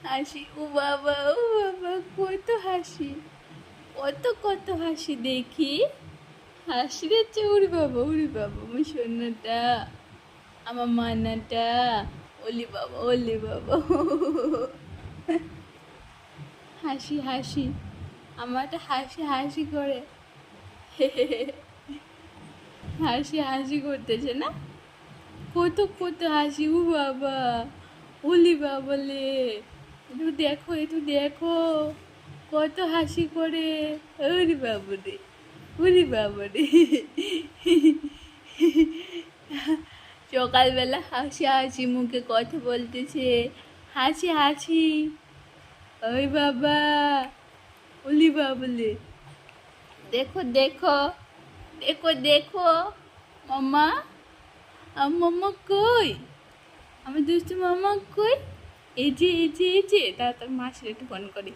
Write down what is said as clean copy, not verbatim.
হাসি, ও বাবা, ও বাবা, কত হাসি, কত কত হাসি দেখি। হাসি দিচ্ছে, উড়ি বাবা, উড়ি বাবা, আমার সোনাটা, আমার মানাটা, ওলি বাবা, ওলি বাবা। হাসি হাসি, আমারটা হাসি হাসি করে। হাসি হাসি করতেছে না, কত কত হাসি, ও বাবা, ওলি বাবা লে, একটু দেখো, একটু দেখো, কত হাসি করে। ওরে বাবা রে, ওরে বাবা রে। সকালবেলা হাসি হাসি মুখে কথা বলতেছে, হাসি হাসি। ওই বাবা, ওলি বাবলে, দেখো দেখো, দেখো দেখো, মাম্মা, আমার মাম্মা কই, আমার দুষ্টু মাম্মা কই? এই যে এই যে এই যে, তাড়াতাড়ি মাসির একটু ফোন করি।